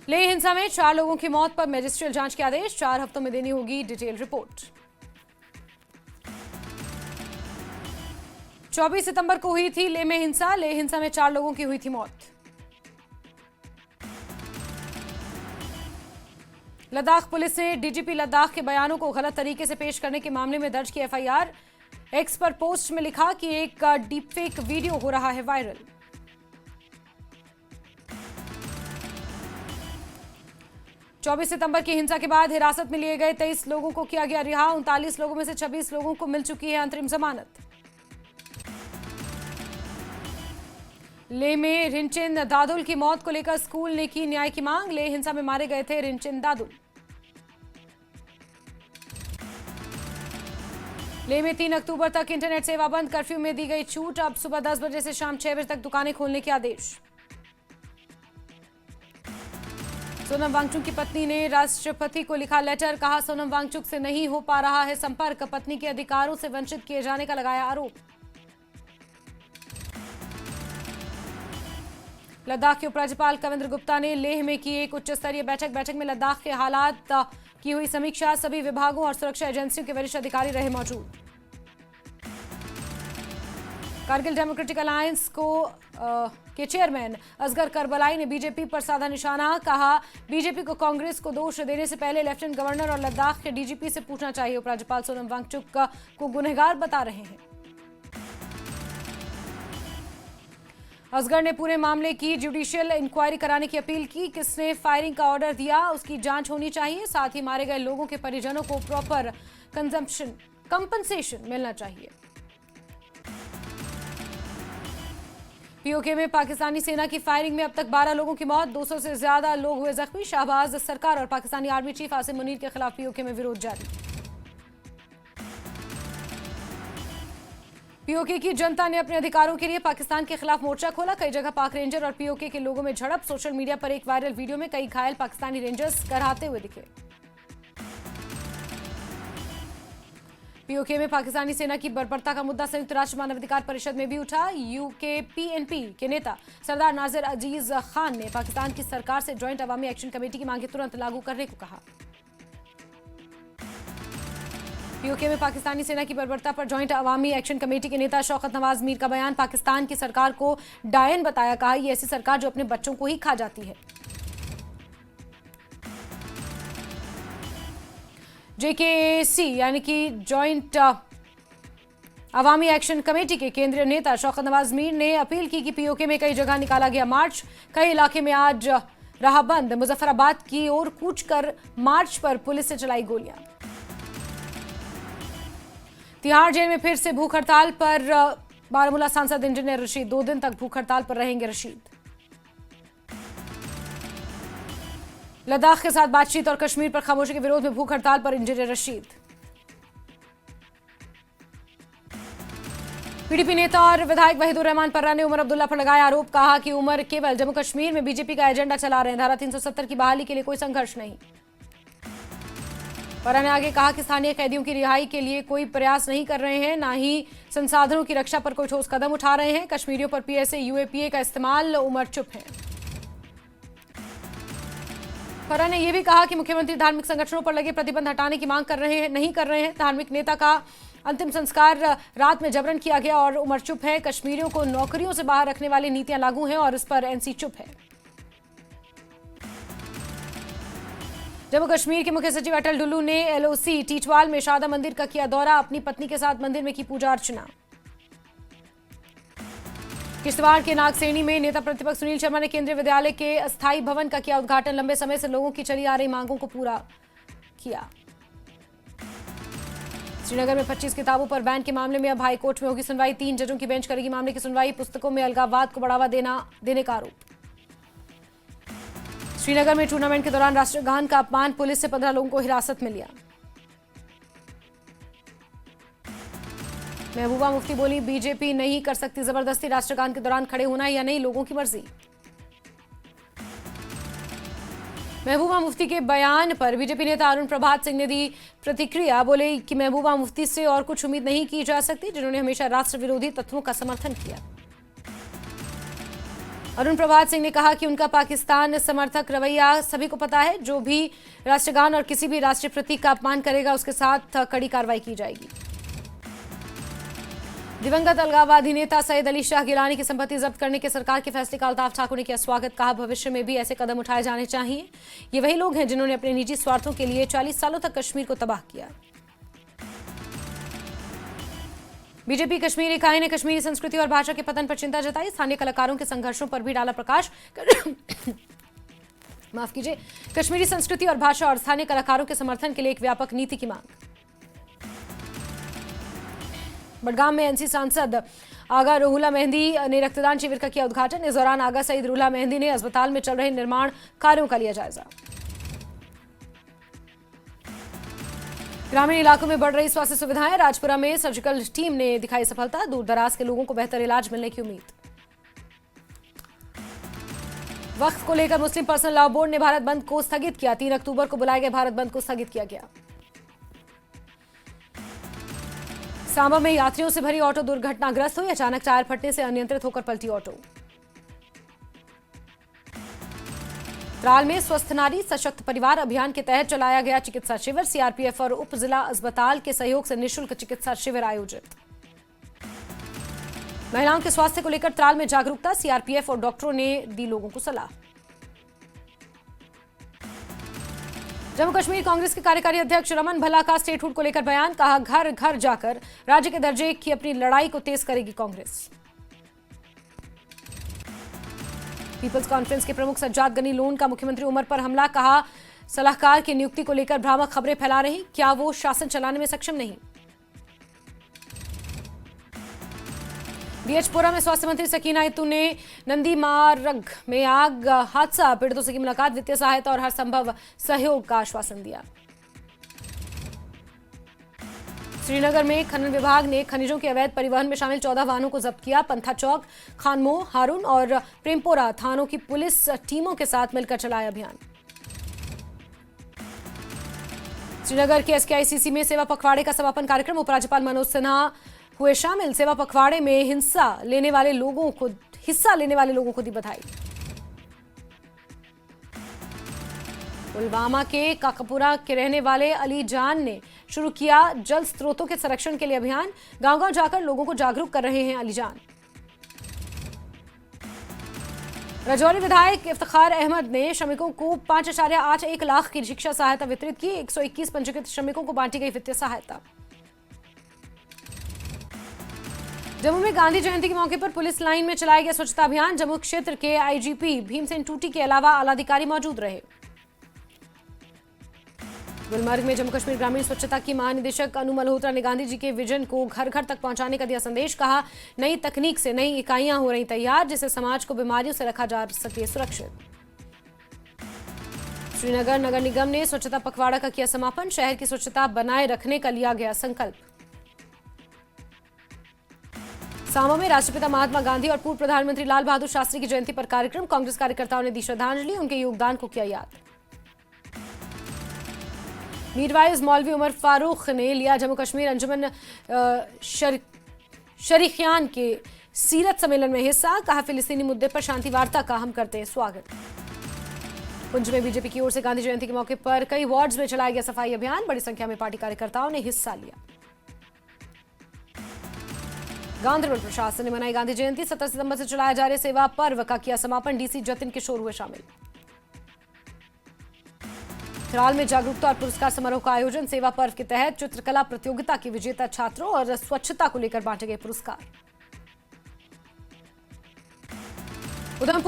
लेह हिंसा में 4 लोगों की मौत पर मजिस्ट्रियल जांच के आदेश, 4 हफ्तों में देनी होगी डिटेल रिपोर्ट। 24 सितंबर को हुई थी लेह में हिंसा। लेह हिंसा में 4 लोगों की हुई थी मौत। लद्दाख पुलिस ने डीजीपी लद्दाख के बयानों को गलत तरीके से पेश करने के मामले में दर्ज की एफआईआर। एक्स पर पोस्ट में लिखा कि एक डीपफेक वीडियो हो रहा है वायरल। चौबीस सितंबर की हिंसा के बाद हिरासत में लिए गए 23 लोगों को किया गया रिहा। 39 लोगों में से 26 लोगों को मिल चुकी है अंतरिम जमानत। लेह में रिंचेन दादुल की मौत को लेकर स्कूल ने की न्याय की मांग। लेह हिंसा में मारे गए थे रिंचेन दादुल। लेह में 3 अक्टूबर तक इंटरनेट सेवा बंद, कर्फ्यू में दी गई छूट। अब सुबह 10 बजे से शाम 6 बजे तक दुकानें खोलने के आदेश। सोनम वांगचुक की पत्नी ने राष्ट्रपति को लिखा लेटर, कहा सोनम वांगचुक से नहीं हो पा रहा है संपर्क, पत्नी के अधिकारों से वंचित किए जाने का लगाया आरोप। लद्दाख के उपराज्यपाल कविंद्र गुप्ता ने लेह में की एक उच्च स्तरीय बैठक में लद्दाख के हालात की हुई समीक्षा। सभी विभागों और सुरक्षा एजेंसियों के वरिष्ठ अधिकारी रहे मौजूद। कारगिल डेमोक्रेटिक अलायंस के चेयरमैन असगर करबलाई ने बीजेपी पर साधा निशाना, कहा बीजेपी को कांग्रेस को दोष देने से पहले लेफ्टिनेंट गवर्नर और लद्दाख के डीजीपी से पूछना चाहिए। उपराज्यपाल सोनम वांगचुक को गुनहगार बता रहे हैं। असगर ने पूरे मामले की जुडिशियल इंक्वायरी कराने की अपील की। किसने फायरिंग का ऑर्डर दिया उसकी जांच होनी चाहिए। साथ ही मारे गए लोगों के परिजनों को प्रॉपर कंपनसेशन मिलना चाहिए। पीओके में पाकिस्तानी सेना की फायरिंग में अब तक 12 लोगों की मौत, 200 से ज्यादा लोग हुए जख्मी। शाहबाज सरकार और पाकिस्तानी आर्मी चीफ आसिम मुनीर के खिलाफ पीओके में विरोध जारी। पीओके की जनता ने अपने अधिकारों के लिए पाकिस्तान के खिलाफ मोर्चा खोला। कई जगह पाक रेंजर और पीओके के लोगों में झड़प। सोशल मीडिया पर एक वायरल वीडियो में कई घायल पाकिस्तानी रेंजर्स कराते हुए दिखे। पीओके में पाकिस्तानी सेना की बर्बरता का मुद्दा संयुक्त राष्ट्र मानवाधिकार परिषद में भी उठा। यूके पीएनपी के नेता सरदार नाजिर अजीज खान ने पाकिस्तान की सरकार से ज्वाइंट अवामी एक्शन कमेटी की मांगे तुरंत लागू करने को कहा। पीओके में पाकिस्तानी सेना की बर्बरता पर ज्वाइंट अवामी एक्शन कमेटी के नेता शौकत नवाज मीर का बयान, पाकिस्तान की सरकार को डायन बताया। कहा यह ऐसी सरकार जो अपने बच्चों को ही खा जाती है। जेकेसी यानी कि ज्वाइंट अवामी एक्शन कमेटी के केंद्रीय नेता शौकत नवाज मीर ने अपील की कि पीओके में कई जगह निकाला गया मार्च, कई इलाके में आज रहा बंद। मुजफ्फराबाद की ओर कूच कर मार्च पर पुलिस से चलाई गोलियां। तिहाड़ जेल में फिर से भूख हड़ताल पर बारामूला सांसद इंजीनियर रशीद, 2 दिन तक भूख हड़ताल पर रहेंगे रशीद। लद्दाख के साथ बातचीत और कश्मीर पर खामोशी के विरोध में भूख हड़ताल पर इंजीनियर रशीद। पीडीपी नेता और विधायक वहीदुर रहमान पर्रा ने उमर अब्दुल्ला पर लगाया आरोप, कहा कि उमर केवल जम्मू कश्मीर में बीजेपी का एजेंडा चला रहे हैं। धारा 370 की बहाली के लिए कोई संघर्ष नहीं। पर्रा ने आगे कहा कि स्थानीय कैदियों की रिहाई के लिए कोई प्रयास नहीं कर रहे हैं, ना ही संसाधनों की रक्षा पर कोई ठोस कदम उठा रहे हैं। कश्मीरियों पर पीएसए यूएपीए का इस्तेमाल, उमर चुप है। पर्रा ने यह भी कहा कि मुख्यमंत्री धार्मिक संगठनों पर लगे प्रतिबंध हटाने की मांग नहीं कर रहे हैं। धार्मिक नेता का अंतिम संस्कार रात में जबरन किया गया और उमर चुप है। कश्मीरियों को नौकरियों से बाहर रखने वाली नीतियां लागू हैं और इस पर एनसी चुप है। जम्मू कश्मीर के मुख्य सचिव अटल डुल्लू ने एलओसी टीटवाल में शारदा मंदिर का किया दौरा, अपनी पत्नी के साथ मंदिर में की पूजा अर्चना। किश्तवाड़ के नागसेनी में नेता प्रतिपक्ष सुनील शर्मा ने केंद्रीय विद्यालय के अस्थायी भवन का किया उद्घाटन, लंबे समय से लोगों की चली आ रही मांगों को पूरा किया। श्रीनगर में 25 किताबों पर बैन के मामले में अब हाई कोर्ट में होगी सुनवाई, 3 जजों की बेंच करेगी मामले की सुनवाई। पुस्तकों में अलगाववाद को बढ़ावा देने का आरोप। श्रीनगर में टूर्नामेंट के दौरान राष्ट्रगान का अपमान, पुलिस से 15 लोगों को हिरासत में लिया। महबूबा मुफ्ती बोली बीजेपी नहीं कर सकती जबरदस्ती, राष्ट्रगान के दौरान खड़े होना या नहीं लोगों की मर्जी। महबूबा मुफ्ती के बयान पर बीजेपी नेता अरुण प्रभात सिंह ने दी प्रतिक्रिया, बोले कि महबूबा मुफ्ती से और कुछ उम्मीद नहीं की जा सकती, जिन्होंने हमेशा राष्ट्र विरोधी तत्वों का समर्थन किया। अरुण प्रभात सिंह ने कहा कि उनका पाकिस्तान समर्थक रवैया सभी को पता है। जो भी राष्ट्रगान और किसी भी राष्ट्रीय प्रतीक का अपमान करेगा उसके साथ कड़ी कार्रवाई की जाएगी। दिवंगत अलगाववादी नेता सैयद अली शाह गिलानी की संपत्ति जब्त करने के सरकार के फैसले का अल्ताफ ठाकुर ने किया स्वागत। कहा भविष्य में भी ऐसे कदम उठाए जाने चाहिए। ये वही लोग हैं जिन्होंने अपने निजी स्वार्थों के लिए 40 सालों तक कश्मीर को तबाह किया। बीजेपी कश्मीर इकाई ने कश्मीरी संस्कृति और भाषा के पतन पर चिंता जताई। स्थानीय कलाकारों के संघर्षों पर भी डाला प्रकाश। माफ कीजिए। कश्मीरी संस्कृति और भाषा और स्थानीय कलाकारों के समर्थन के लिए एक व्यापक नीति की मांग। बडगाम में एनसी सांसद आगा रुहुला मेहंदी ने रक्तदान शिविर का किया उद्घाटन। इस दौरान आगा सईद रुहुला मेहंदी ने अस्पताल में चल रहे निर्माण कार्यों का लिया जायजा। ग्रामीण इलाकों में बढ़ रही स्वास्थ्य सुविधाएं। राजपुरा में सर्जिकल टीम ने दिखाई सफलता। दूर दराज के लोगों को बेहतर इलाज मिलने की उम्मीद। वक्फ को लेकर मुस्लिम पर्सनल लॉ बोर्ड ने भारत बंद को स्थगित किया। 3 अक्टूबर को बुलाए गए भारत बंद को स्थगित किया गया। सांबा में यात्रियों से भरी ऑटो दुर्घटनाग्रस्त हुई। अचानक टायर फटने से अनियंत्रित होकर पलटी ऑटो। त्राल में स्वस्थ नारी सशक्त परिवार अभियान के तहत चलाया गया चिकित्सा शिविर। सीआरपीएफ और उप जिला अस्पताल के सहयोग से निःशुल्क चिकित्सा शिविर आयोजित। महिलाओं के स्वास्थ्य को लेकर त्राल में जागरूकता। सीआरपीएफ और डॉक्टरों ने दी लोगों को सलाह। जम्मू कश्मीर कांग्रेस के कार्यकारी अध्यक्ष रमन भल्ला का स्टेटहुड को लेकर बयान। कहा घर घर जाकर राज्य के दर्जे की अपनी लड़ाई को तेज करेगी कांग्रेस। पीपल्स कॉन्फ्रेंस के प्रमुख सज्जाद गनी लोन का मुख्यमंत्री उमर पर हमला। कहा सलाहकार की नियुक्ति को लेकर भ्रामक खबरें फैला रही। क्या वो शासन चलाने में सक्षम नहीं। बीएचपुरा में स्वास्थ्य मंत्री सकीना इत्तू ने नंदी मार्ग में आग हादसा पीड़ितों से की मुलाकात। वित्तीय सहायता और हर संभव सहयोग का आश्वासन दिया। श्रीनगर में खनन विभाग ने खनिजों के अवैध परिवहन में शामिल 14 वाहनों को जब्त किया। पंथा चौक, खानमोह, हारून और प्रेमपोरा थानों की पुलिस टीमों के साथ मिलकर चलाया अभियान। श्रीनगर के एसकेआईसीसी में सेवा पखवाड़े का समापन कार्यक्रम। उपराज्यपाल मनोज सिन्हा हुए शामिल। सेवा पखवाड़े में हिस्सा लेने वाले लोगों को दी बधाई। पुलवामा के काकापुरा के रहने वाले अली जान ने शुरू किया जल स्रोतों के संरक्षण के लिए अभियान। गांव-गांव जाकर लोगों को जागरूक कर रहे हैं अली जान। राजौरी विधायक इफ्तिखार अहमद ने श्रमिकों को 5.81 लाख की शिक्षा सहायता वितरित की। 121 पंजीकृत श्रमिकों को बांटी गई वित्तीय सहायता। जम्मू में गांधी जयंती के मौके पर पुलिस लाइन में चलाया गया स्वच्छता अभियान। जम्मू क्षेत्र के आईजीपी भीमसेन टूटी के अलावा आलाधिकारी मौजूद रहे। गुलमर्ग में जम्मू कश्मीर ग्रामीण स्वच्छता की महानिदेशक अनु मल्होत्रा ने गांधी जी के विजन को घर घर तक पहुंचाने का दिया संदेश। कहा नई तकनीक से नई इकाइयां हो रही तैयार, जिससे समाज को बीमारियों से रखा जा सके सुरक्षित। श्रीनगर नगर निगम ने स्वच्छता पखवाड़ा का किया समापन। शहर की स्वच्छता बनाए रखने का लिया गया संकल्प। सांबा में राष्ट्रपिता महात्मा गांधी और पूर्व प्रधानमंत्री लाल बहादुर शास्त्री की जयंती पर कार्यक्रम। कांग्रेस कार्यकर्ताओं ने दी श्रद्धांजलि। उनके योगदान को किया याद। मीरवाइज मौलवी उमर फारूक ने लिया जम्मू कश्मीर अंजुमन शरीखियान के सीरत सम्मेलन में हिस्सा। कहा फिलिस्तीनी मुद्दे पर शांति वार्ता का हम करते हैं स्वागत। पुंछ में बीजेपी की ओर से गांधी जयंती के मौके पर कई वार्ड्स में चलाया गया सफाई अभियान। बड़ी संख्या में पार्टी कार्यकर्ताओं ने हिस्सा लिया। गांधरबल प्रशासन ने मनाई गांधी जयंती। 17 सितंबर से चलाया जा रहे सेवा पर्व का किया समापन। डीसी जतिन किशोर हुए शामिल। त्राल में जागरूकता और पुरस्कार समारोह का आयोजन। सेवा पर्व के तहत चित्रकला प्रतियोगिता के विजेता छात्रों और स्वच्छता को लेकर बांटे गए पुरस्कार। उधमपुर